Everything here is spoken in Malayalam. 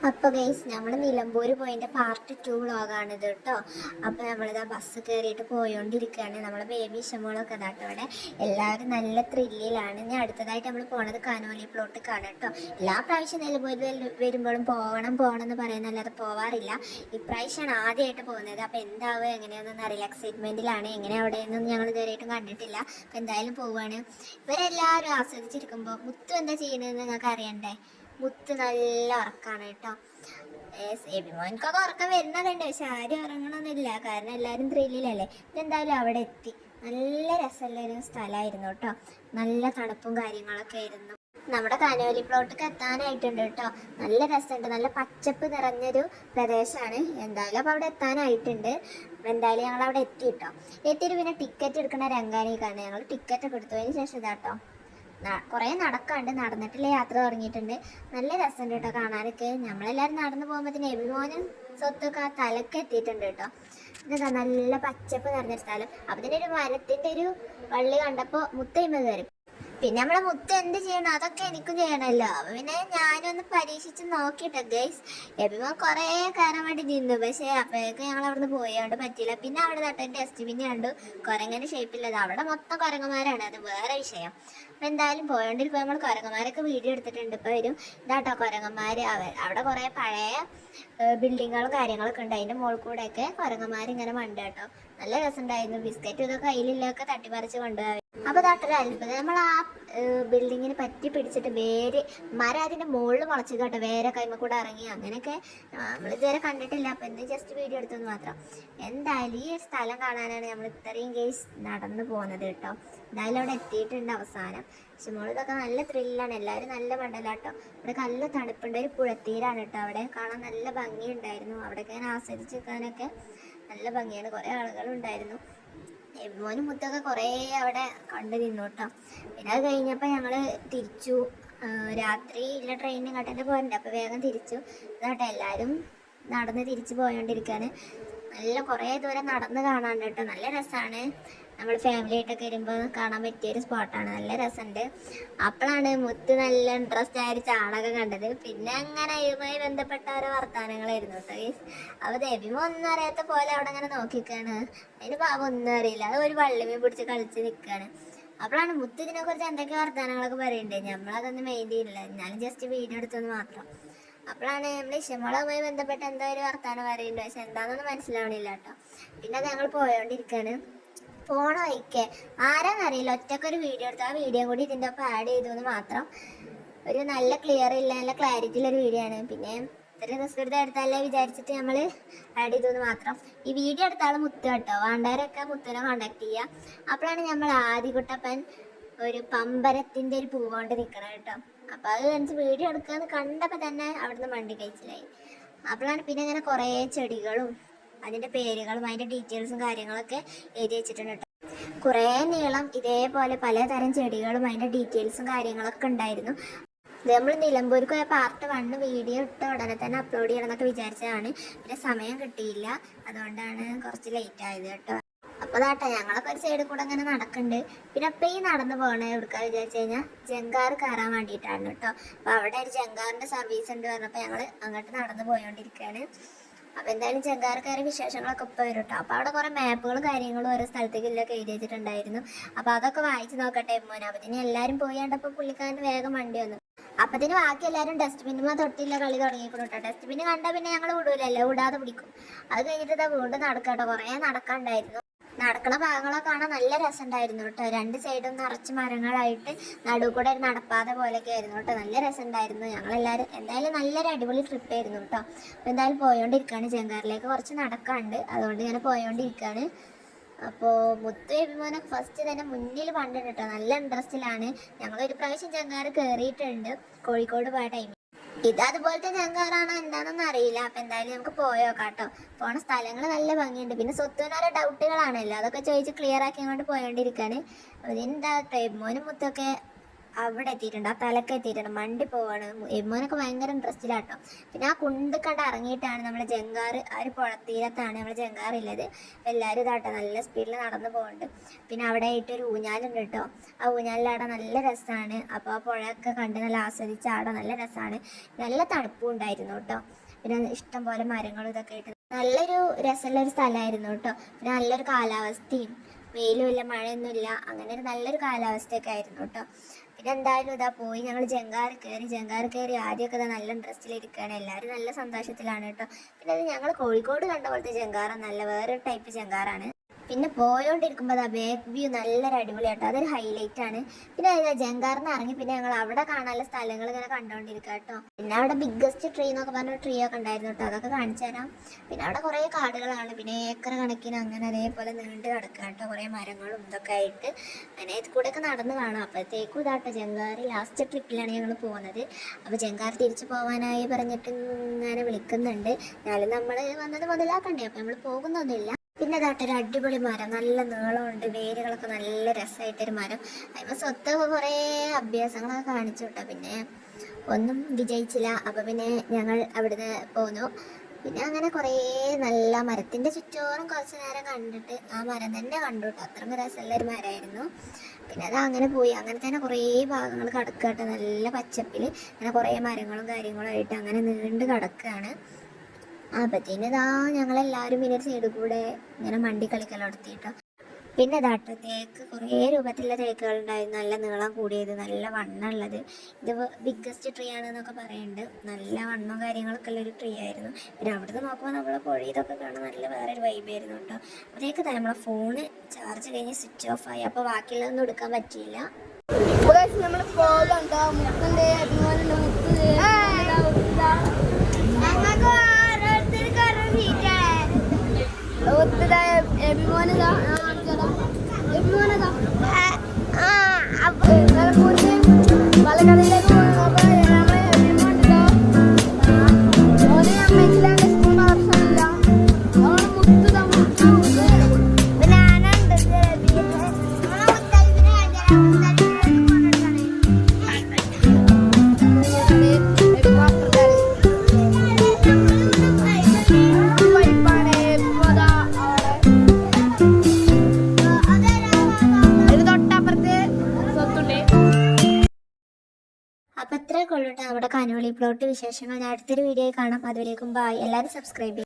അപ്പോൾ ഗൈസ് നമ്മൾ നിലമ്പൂർ പോയതിൻ്റെ പാർട്ട് 2 വ്ളോഗാണിത് കേട്ടോ. അപ്പോൾ നമ്മളിതാ ബസ് കയറിയിട്ട് പോയോണ്ടിരിക്കുകയാണ്. നമ്മളെ ബേബി ഇഷ്ടമോളൊക്കെ ഇതാട്ടോ. അവിടെ എല്ലാവരും നല്ല ത്രില്ലിലാണ്. ഞാൻ അടുത്തതായിട്ട് നമ്മൾ പോണത് കനോലി പ്ലോട്ടിക്കാണ് കേട്ടോ. എല്ലാ പ്രാവശ്യം നിലമ്പൂർ വരുമ്പോഴും പോകണം എന്ന് പറയുന്നല്ലാതെ പോവാറില്ല. ഇപ്രാവശ്യമാണ് ആദ്യമായിട്ട് പോകുന്നത്. അപ്പോൾ എന്താവുക എങ്ങനെയാണെന്നൊന്നും അറിയില്ല. എക്സൈറ്റ്മെൻറ്റിലാണ്. എങ്ങനെ അവിടെയൊന്നും ഞങ്ങൾ ഇതുവരെയായിട്ടും കണ്ടിട്ടില്ല. അപ്പോൾ എന്തായാലും പോവുകയാണ്. ഇവരെല്ലാവരും ആസ്വദിച്ചിരിക്കുമ്പോൾ മുത്തു എന്താ ചെയ്യുന്നതെന്ന് നിങ്ങൾക്ക് അറിയണ്ടേ? മുത്ത് നല്ല ഉറക്കാണ് കേട്ടോ. എബിമോൻക്കൊക്കെ ഉറക്കം വരുന്നതുണ്ട്, പക്ഷെ ആരും ഉറങ്ങണമെന്നില്ല, കാരണം എല്ലാവരും ത്രില്ലിലല്ലേ. ഇതെന്തായാലും അവിടെ എത്തി. നല്ല രസമുള്ളൊരു സ്ഥലമായിരുന്നു കേട്ടോ. നല്ല തണുപ്പും കാര്യങ്ങളൊക്കെ ആയിരുന്നു. നമ്മുടെ കനോലി പ്ലോട്ടിക്ക് എത്താനായിട്ടുണ്ട് കേട്ടോ. നല്ല രസമുണ്ട്, നല്ല പച്ചപ്പ് നിറഞ്ഞൊരു പ്രദേശമാണ്. എന്തായാലും അപ്പോൾ അവിടെ എത്താനായിട്ടുണ്ട്. എന്തായാലും ഞങ്ങൾ അവിടെ എത്തി കേട്ടോ. എത്തിയിട്ട് പിന്നെ ടിക്കറ്റ് എടുക്കുന്ന രംഗാനിക്കാണ്. ഞങ്ങൾ ടിക്കറ്റ് ഒക്കെ എടുത്തതിന് ശേഷം ഇതാട്ടോ കുറേ നടക്കാണ്ട്, നടന്നിട്ടുള്ള യാത്ര തുടങ്ങിയിട്ടുണ്ട്. നല്ല രസമുണ്ട് കേട്ടോ കാണാനൊക്കെ. നമ്മളെല്ലാവരും നടന്നു പോകുമ്പോഴത്തേന് എബിമോനും സ്വത്തൊക്കെ ആ തലക്ക് എത്തിയിട്ടുണ്ട് കേട്ടോ. ഇതാ നല്ല പച്ചപ്പ് നിറഞ്ഞൊരു സ്ഥലം. അപ്പം തന്നെ ഒരു മരത്തിൻ്റെ ഒരു വള്ളി കണ്ടപ്പോൾ മുത്തയിമ കയറി. പിന്നെ നമ്മളെ മുത്ത് എന്ത് ചെയ്യണം അതൊക്കെ എനിക്കും ചെയ്യണമല്ലോ. അപ്പം പിന്നെ ഞാനൊന്ന് പരീക്ഷിച്ച് നോക്കിയിട്ടോ ഗൈസ്. എബിമോൻ കുറേ കയറാൻ വേണ്ടി നിന്നു, പക്ഷേ അപ്പോഴേക്കും ഞങ്ങൾ അവിടെ നിന്ന് പോയോണ്ട് പറ്റിയില്ല. പിന്നെ അവിടെ നട്ടൊരു ഡസ്റ്റ്ബിൻ കണ്ടു, കുരങ്ങനെ ഷേപ്പില്ലത്. അവിടെ മൊത്തം കുരങ്ങന്മാരാണ്, അത് വേറെ വിഷയം. അപ്പം എന്തായാലും പോയോണ്ടിരിക്കുമ്പോൾ നമ്മൾ കുരങ്ങന്മാരൊക്കെ വീഡിയോ എടുത്തിട്ടുണ്ട്. ഇപ്പോൾ വരും ഇതാട്ടോ കുരങ്ങന്മാർ. അവിടെ കുറേ പഴയ ബിൽഡിങ്ങുകളും കാര്യങ്ങളൊക്കെ ഉണ്ട്. അതിൻ്റെ മുകളിൽ കൂടെയൊക്കെ കുരങ്ങന്മാരിങ്ങനെ മണ്ട കേട്ടോ. നല്ല രസമുണ്ടായിരുന്നു. ബിസ്ക്കറ്റും ഇതൊക്കെ കയ്യിലില്ലൊക്കെ തട്ടിപ്പറിച്ച് കൊണ്ടുപോയി. അപ്പോൾ ഇതാട്ടൊരു അത്ഭുതം, നമ്മൾ ആ ബിൽഡിങ്ങിന് പറ്റി പിടിച്ചിട്ട് വേര് മരം അതിൻ്റെ മുകളിൽ മുളച്ച് കേട്ടോ. വേറെ കൈമ കൂടെ ഇറങ്ങി. അങ്ങനെയൊക്കെ നമ്മൾ ഇതുവരെ കണ്ടിട്ടില്ല. അപ്പോൾ എന്ത് ജസ്റ്റ് വീഡിയോ എടുത്തെന്ന് മാത്രം. എന്തായാലും ഈ ഒരു സ്ഥലം കാണാനാണ് നമ്മൾ ഇത്രയും കേസ് നടന്നു പോകുന്നത് കേട്ടോ. എന്തായാലും അവിടെ എത്തിയിട്ടുണ്ട് അവസാനം. പക്ഷെ ഇതൊക്കെ നല്ല ത്രില്ലാണ്. എല്ലാവരും നല്ല മണ്ടലാട്ടോ. ഇവിടെ നല്ല തണുപ്പുണ്ട്. ഒരു പുഴത്തീരാണ് കേട്ടോ. അവിടെ കാണാൻ നല്ല ഭംഗിയുണ്ടായിരുന്നു. അവിടെയൊക്കെ ഞാൻ ആസ്വദിച്ച് നിൽക്കാനൊക്കെ നല്ല ഭംഗിയാണ്. കുറേ ആളുകളുണ്ടായിരുന്നു. എബിമോനും മുത്തൊക്കെ കുറേ അവിടെ കണ്ടു നിന്നു കേട്ടോ. പിന്നെ അത് കഴിഞ്ഞപ്പോൾ ഞങ്ങൾ തിരിച്ചു. രാത്രി ഇല്ല ട്രെയിനിന് കണ്ടന്നെ പോരണ്ട, അപ്പോൾ വേഗം തിരിച്ചു. ഇതാട്ടോ എല്ലാവരും നടന്ന് തിരിച്ച് പോയോണ്ടിരിക്കുകയാണ്. നല്ല കുറേ ദൂരം നടന്ന് കാണാണ്ട് കേട്ടോ. നല്ല രസമാണ്. നമ്മൾ ഫാമിലി ആയിട്ടൊക്കെ വരുമ്പോൾ കാണാൻ പറ്റിയൊരു സ്പോട്ടാണ്. നല്ല രസമുണ്ട്. അപ്പോഴാണ് മുത്ത് നല്ല ഇൻട്രസ്റ്റ് ആയ ഒരു ചാണകം കണ്ടത്. പിന്നെ അങ്ങനെ ഇതുമായി ബന്ധപ്പെട്ട ഓരോ വർത്തമാനങ്ങളായിരുന്നു കേട്ടോ. അപ്പോൾ ദേവിമ ഒന്നും അറിയാത്ത പോലെ അവിടെ അങ്ങനെ നോക്കിക്കാണ്. അതിന് പാവം ഒന്നും അറിയില്ല. അത് ഒരു വള്ളിമീൻ പിടിച്ച് കളിച്ച് നിൽക്കുകയാണ്. അപ്പോഴാണ് മുത്ത് ഇതിനെക്കുറിച്ച് എന്തൊക്കെ വർത്തമാനങ്ങളൊക്കെ പറയുന്നുണ്ട്. നമ്മളതൊന്നും മെയിൻ ചെയ്യില്ല, എന്നാലും ജസ്റ്റ് വീഡിയോ എടുത്തെന്ന് മാത്രം. അപ്പോഴാണ് നമ്മൾ ഇഷ്ടമുള്ളതുമായി ബന്ധപ്പെട്ട് എന്തോ ഒരു വർത്തമാനം പറയുന്നുണ്ട്, പക്ഷെ എന്താണെന്നൊന്നും മനസ്സിലാവണില്ല കേട്ടോ. പിന്നെ അത് ഞങ്ങൾ പോയോണ്ടിരിക്കുകയാണ്. പോണ വഴിക്ക് ആരാന്നറിയില്ല ഒറ്റക്കൊരു വീഡിയോ എടുത്തു. ആ വീഡിയോ കൂടി ഇതിൻ്റെ ഒപ്പം ആഡ് ചെയ്തു എന്ന് മാത്രം. ഒരു നല്ല ക്ലിയർ ഇല്ല, നല്ല ക്ലാരിറ്റിയുള്ളൊരു വീഡിയോ ആണ്. പിന്നെ ഇത്രയും റിസ്ക് എടുത്താലേ വിചാരിച്ചിട്ട് നമ്മൾ ആഡ് ചെയ്തു എന്ന് മാത്രം. ഈ വീഡിയോ എടുത്ത ആൾ മുത്ത് കേട്ടോ. വേണ്ടവരൊക്കെ മുത്തിനെ കോണ്ടാക്ട് ചെയ്യുക. അപ്പോഴാണ് നമ്മൾ ആദ്യകുട്ടപ്പൻ ഒരു പമ്പരത്തിൻ്റെ ഒരു പൂവ് കൊണ്ട് നിൽക്കണം കേട്ടോ. അപ്പോൾ അത് എനിക്ക് വീഡിയോ എടുക്കാമെന്ന് കണ്ടപ്പോൾ തന്നെ അവിടുന്ന് മണ്ടി കഴിച്ചിലായി. അപ്പോഴാണ് പിന്നെ ഇങ്ങനെ കുറേ ചെടികളും അതിൻ്റെ പേരുകളും അതിൻ്റെ ഡീറ്റെയിൽസും കാര്യങ്ങളൊക്കെ എഴുതി വെച്ചിട്ടുണ്ട് കേട്ടോ. കുറേ നീളം ഇതേപോലെ പലതരം ചെടികളും അതിൻ്റെ ഡീറ്റെയിൽസും കാര്യങ്ങളൊക്കെ ഉണ്ടായിരുന്നു. ഇത് നമ്മൾ നിലമ്പൂർക്ക് പോയ പാർട്ട് 1 വീഡിയോ ഇട്ട് ഉടനെ തന്നെ അപ്ലോഡ് ചെയ്യണം എന്നൊക്കെ വിചാരിച്ചതാണ്. പിന്നെ സമയം കിട്ടിയില്ല, അതുകൊണ്ടാണ് കുറച്ച് ലേറ്റ് ആയത് കേട്ടോ. അപ്പോൾ അതാട്ടെ ഞങ്ങളൊക്കെ ഒരു സൈഡിൽ കൂടെ അങ്ങനെ നടക്കുന്നുണ്ട്. പിന്നെ അപ്പം ഈ നടന്നു പോകണേ എവിടുക്കാന്ന് വിചാരിച്ചു കഴിഞ്ഞാൽ ജങ്കാർ കയറാൻ വേണ്ടിയിട്ടാണ് കേട്ടോ. അപ്പോൾ അവിടെ ഒരു ജങ്കാറിൻ്റെ സർവീസ് ഉണ്ട് പറഞ്ഞപ്പോൾ ഞങ്ങൾ അങ്ങോട്ട് നടന്നു പോയോണ്ടിരിക്കുകയാണ്. അപ്പോൾ എന്തായാലും ജങ്കാർ കയറി വിശേഷങ്ങളൊക്കെ ഇപ്പോൾ വരും കേട്ടോ. അപ്പോൾ അവിടെ കുറേ മാപ്പുകളും കാര്യങ്ങളും ഓരോ സ്ഥലത്തേക്കില്ലൊക്കെ എഴുതി വെച്ചിട്ടുണ്ടായിരുന്നു. അപ്പോൾ അതൊക്കെ വായിച്ച് നോക്കട്ടെ മോനെ. അപ്പോൾ ഇതിന് എല്ലാവരും പോയാണ്ടപ്പോൾ പുള്ളിക്കാരന് വേഗം വണ്ടി വന്നു. അപ്പത്തിന് ബാക്കി എല്ലാവരും ഡസ്റ്റ്ബിന്നുമ്പോൾ തൊട്ടില്ല കളി തുടങ്ങിയിട്ടുണ്ട് കേട്ടോ. ഡസ്റ്റ്ബിന്ന് കണ്ടാൽ പിന്നെ ഞങ്ങൾ വിടൂലല്ലോ, വിടാതെ പിടിക്കും. അത് കഴിഞ്ഞിട്ട് ഇതാ വീണ്ടും നടക്കട്ടോ. കുറേ നടക്കാണ്ടായിരുന്നു. നടക്കണ ഭാഗങ്ങളൊക്കെ കാണാൻ നല്ല രസമുണ്ടായിരുന്നു കേട്ടോ. രണ്ട് സൈഡും നിറച്ച് മരങ്ങളായിട്ട് നടുവ് കൂടെ ഒരു നടപ്പാത പോലെയൊക്കെ ആയിരുന്നു കേട്ടോ. നല്ല രസമുണ്ടായിരുന്നു. ഞങ്ങളെല്ലാവരും എന്തായാലും നല്ലൊരു അടിപൊളി ട്രിപ്പ് ആയിരുന്നു കേട്ടോ. അപ്പോൾ എന്തായാലും പോയോണ്ടിരിക്കുകയാണ്. ജങ്കാറിലേക്ക് കുറച്ച് നടക്കാണ്ട്, അതുകൊണ്ട് ഇങ്ങനെ പോയോണ്ടിരിക്കുകയാണ്. അപ്പോൾ മുത്തു എബിമോനെ ഫസ്റ്റ് തന്നെ മുന്നിൽ പണ്ടുണ്ട് കേട്ടോ. നല്ല ഇൻട്രസ്റ്റിലാണ്. ഞങ്ങളൊരു പ്രാവശ്യം ജങ്കാറ് കയറിയിട്ടുണ്ട് കോഴിക്കോട് പോയ ടൈമിൽ. ഇത് അതുപോലത്തെ ജങ്കാറാണോ എന്താണെന്നൊന്നും അറിയില്ല. അപ്പം എന്തായാലും നമുക്ക് പോയോക്കാം കേട്ടോ. പോണ സ്ഥലങ്ങൾ നല്ല ഭംഗിയുണ്ട്. പിന്നെ സ്വത്തുവിനോരോ ഡൗട്ടുകളാണല്ലോ, അതൊക്കെ ചോദിച്ച് ക്ലിയർ ആക്കി അങ്ങോട്ട് പോയോണ്ടിരിക്കുകയാണ്. അതിനെന്താ എബിമോനും മുത്തൊക്കെ അവിടെ എത്തിയിട്ടുണ്ട്, ആ തലക്ക് എത്തിയിട്ടുണ്ട്, മണ്ടി പോവാണ്. എമ്മോനൊക്കെ ഭയങ്കര ഇൻട്രസ്റ്റിലാട്ടോ. പിന്നെ ആ കുണ്ട് കണ്ട് ഇറങ്ങിയിട്ടാണ് നമ്മൾ ജങ്കാറ്, ആ ഒരു പുഴത്തീരത്താണ് നമ്മൾ ജങ്കാറുള്ളത്. എല്ലാവരും ഇതാട്ടോ നല്ല സ്പീഡിൽ നടന്നു പോകുന്നുണ്ട്. പിന്നെ അവിടെ ആയിട്ട് ഒരു ഊഞ്ഞാലുണ്ട് കേട്ടോ. ആ ഊഞ്ഞാലിലാടെ നല്ല രസമാണ്. അപ്പോൾ ആ പുഴയൊക്കെ കണ്ട് നല്ല ആസ്വദിച്ച് ആടെ നല്ല രസമാണ്. നല്ല തണുപ്പും ഉണ്ടായിരുന്നു കേട്ടോ. പിന്നെ ഇഷ്ടം പോലെ മരങ്ങളും ഇതൊക്കെ ആയിട്ട് നല്ലൊരു രസമുള്ള ഒരു സ്ഥലമായിരുന്നു കേട്ടോ. പിന്നെ നല്ലൊരു കാലാവസ്ഥയും, വെയിലുമില്ല മഴയൊന്നുമില്ല, അങ്ങനെ ഒരു നല്ലൊരു കാലാവസ്ഥയൊക്കെ ആയിരുന്നു കേട്ടോ. പിന്നെ എന്തായാലും ഇതാ പോയി ഞങ്ങൾ ജങ്കാറ് കയറി ആദ്യമൊക്കെ ഇതാ നല്ല ഇൻട്രസ്റ്റിലിരിക്കുകയാണ്. എല്ലാവരും നല്ല സന്തോഷത്തിലാണ് കേട്ടോ. പിന്നെ അത് ഞങ്ങൾ കോഴിക്കോട് കണ്ട പോലത്തെ ജങ്കാറൊന്നല്ല, വേറൊരു ടൈപ്പ് ജങ്കാറാണ്. പിന്നെ പോയോണ്ടിരിക്കുമ്പോൾ അതാ ബാക്ക് വ്യൂ നല്ലൊരു അടിപൊളിയാട്ടോ, അതൊരു ഹൈലൈറ്റ് ആണ്. പിന്നെ ജങ്കാറിന് ഇറങ്ങി പിന്നെ ഞങ്ങൾ അവിടെ കാണാനുള്ള സ്ഥലങ്ങൾ ഇങ്ങനെ കണ്ടുകൊണ്ടിരിക്കുക കേട്ടോ. പിന്നെ അവിടെ ബിഗ്ഗസ്റ്റ് ട്രീ എന്നൊക്കെ പറഞ്ഞ ട്രീ ഒക്കെ ഉണ്ടായിരുന്നു കേട്ടോ, അതൊക്കെ കാണിച്ചു തരാം. പിന്നെ അവിടെ കുറേ കാടുകളാണ്, പിന്നെ ഏക്കർ കണക്കിന് അങ്ങനെ അതേപോലെ നീണ്ട് കിടക്കുക കേട്ടോ, കുറേ മരങ്ങളും ഇതൊക്കെ ആയിട്ട്. അങ്ങനെ ഇത് കൂടെയൊക്കെ നടന്ന് കാണാം. അപ്പോഴത്തേക്കും ഇതാട്ടോ ജങ്കാറ് ലാസ്റ്റ് ട്രിപ്പിലാണ് ഞങ്ങൾ പോകുന്നത്. അപ്പോൾ ജങ്കാർ തിരിച്ചു പോകാനായി പറഞ്ഞിട്ട് ഇങ്ങനെ വിളിക്കുന്നുണ്ട്. എന്നാലും നമ്മൾ വന്നത് മുതലാക്കണ്ടേ, അപ്പോൾ നമ്മൾ പോകുന്നൊന്നുമില്ല. പിന്നെ അതാട്ടൊരു അടിപൊളി മരം, നല്ല നീളമുണ്ട്, വേരുകളൊക്കെ നല്ല രസമായിട്ടൊരു മരം. അതിപ്പോൾ സ്വത്തൊക്കെ കുറേ അഭ്യാസങ്ങളൊക്കെ കാണിച്ചു കേട്ടോ. പിന്നെ ഒന്നും വിജയിച്ചില്ല. അപ്പോൾ പിന്നെ ഞങ്ങൾ അവിടുന്ന് പോന്നു. പിന്നെ അങ്ങനെ കുറേ നല്ല മരത്തിൻ്റെ ചുറ്റോറും കുറച്ച് നേരം കണ്ടിട്ട് ആ മരം തന്നെ കണ്ടു കേട്ടോ. അത്രയും രസമുള്ളൊരു മരമായിരുന്നു. പിന്നെ അത് അങ്ങനെ പോയി. അങ്ങനെ തന്നെ കുറേ ഭാഗങ്ങൾ കിടക്കുക കേട്ടോ, നല്ല പച്ചപ്പിൽ അങ്ങനെ കുറേ മരങ്ങളും കാര്യങ്ങളും ആയിട്ട് അങ്ങനെ നീണ്ട് കിടക്കുകയാണ്. അപ്പത്തേന് ഇതാ ഞങ്ങളെല്ലാവരും പിന്നെ ഒരു സൈഡിൽ കൂടെ ഇങ്ങനെ മണ്ടി കളിക്കാൻ നടത്തിയിട്ടോ. പിന്നെ ഇതാട്ടോ തേക്ക്, കുറേ രൂപത്തിലുള്ള തേക്കുകൾ ഉണ്ടായിരുന്നു, നല്ല നീളം കൂടിയത്, നല്ല വണ്ണമുള്ളത്. ഇത് ബിഗ്ഗസ്റ്റ് ട്രീ ആണെന്നൊക്കെ പറയുന്നുണ്ട്. നല്ല വണ്ണവും കാര്യങ്ങളൊക്കെ ഉള്ളൊരു ട്രീ ആയിരുന്നു. പിന്നെ അവിടുന്ന് നോക്കുമ്പോൾ നമ്മളെ പുഴ ഇതൊക്കെ കാണാൻ നല്ല വേറൊരു വൈബായിരുന്നു കേട്ടോ. അപ്പോഴേക്ക് നമ്മളെ ഫോണ് ചാർജ് കഴിഞ്ഞ് സ്വിച്ച് ഓഫ് ആയി. അപ്പോൾ ബാക്കിയുള്ളതൊന്നും എടുക്കാൻ പറ്റിയില്ല. നമ്മൾ പോകാം. പാലക്കാടിലേക്ക് അപ്പോൾ ഇത്രയൊക്കെ ഉള്ളൂ കേട്ടോ നമ്മുടെ കനുവള്ളി പ്ലോട്ട് വിശേഷങ്ങൾ. ഞാൻ അടുത്തൊരു വീഡിയോയിൽ കാണാം. അതുവരേക്കും ബൈ. എല്ലാവരും സബ്സ്ക്രൈബ് ചെയ്യും.